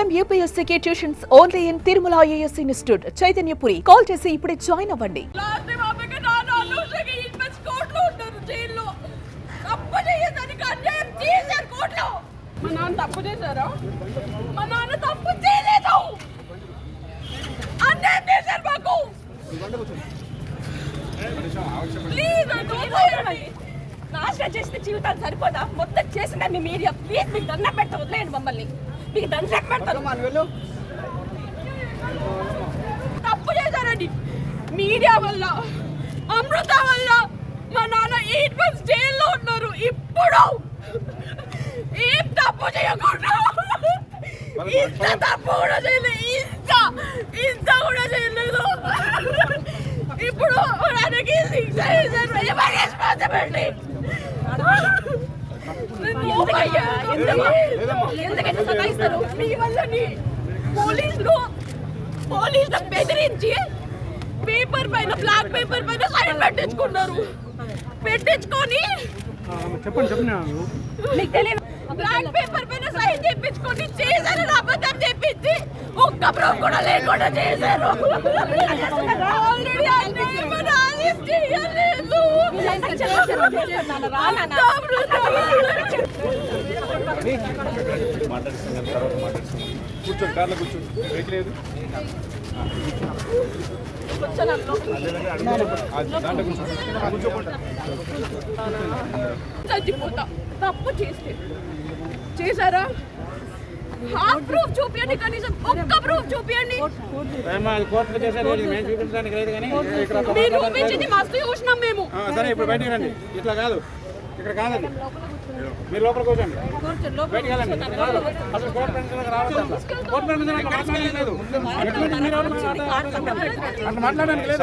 Prime యూపీఎస్సీకి tuitions only in Tirumala IAS institute Chaitanyapuri. Call చేసి ఇప్పుడే జాయిన్ అవ్వండి. మా నాన్న తప్పు చేశారా? మా నాన్న తప్పు చేయలేదు. అన్యాయం చేశారు మాకు. ప్లీజ్ నాశనం చేసిన జీవితాలు సరిపోదా? మొత్తం చేసిన మీ మీడియా ప్లీజ్ మీకు దండం పెడతా వదిలేయండి మమ్మల్ని. మీకు దండం పెడతాను. తప్పు చేశారండి మీడియా వల్ల, అమృత వల్ల. మా నాన్న 8 months జైల్లో ఉన్నారు. ఇప్పుడు ఏం తప్పు చేయకుండా ఇంత తప్పు కూడా చేయలేదు. ఇంత కూడా చేయలేదు. ఇప్పుడు ఆయనకి శిక్ష వేశారు. రెస్పాన్సిబిలిటీ ఎందుకంటే సతాయిస్తారు మీ వల్లని. పోలీసులు బెదిరించి పేపర్ పైన, బ్లాక్ పేపర్ పైన సైన్ పెట్టించుకొని మీకు తెలియదు, బ్లాక్ పేపర్ పైన సైన్ చేయించుకొని చేశారు. అబద్ధం చెప్పించి ఒక్క ప్రూఫ్ కూడా లేకుండా చేశారు. కూర్చోండి, కార్లో కూర్చోండి. లేదు చచ్చిపోతా. తప్పు చేశారా? హాఫ్ ప్రూఫ్ చూపించండి, కనీసం ఒక్క ప్రూఫ్ చూపించండి. మీరు చూపించింది మస్తు చూసినాం మేము. సరే, ఇప్పుడు బయటికి రండి. ఇట్లా కాదు, ఇక్కడ కాదండి. మీరు లోపల కూర్చోండి. బయటికి వెళ్ళండి. అసలు కోర్టు పెన్షన్ రావద్దు. కోర్టు పెన్షన్ మాట్లాడలేదు. అట్లా మాట్లాడడానికి లేదు.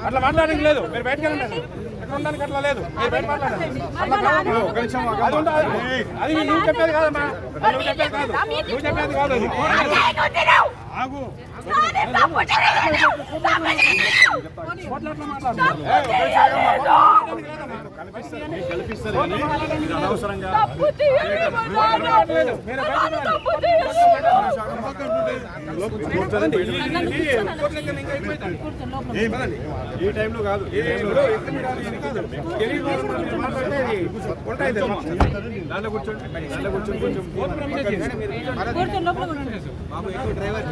అట్లా మాట్లాడడానికి లేదు. మీరు బయటకు వెళ్ళండి. ఎక్కడ ఉండడానికి అట్లా లేదు. మీరు బయట మాట్లాడండి. అది నువ్వు చెప్పేది కాదమ్మా. నువ్వు చెప్పేది కాదు. నువ్వు చెప్పేది కాదు. ఆగు. కల్పిస్తారు అనవసరంగా. ఈ టైంలో కాదు. దాంట్లో కూర్చోండి. దాంట్లో కూర్చొని కొంచెం డ్రైవర్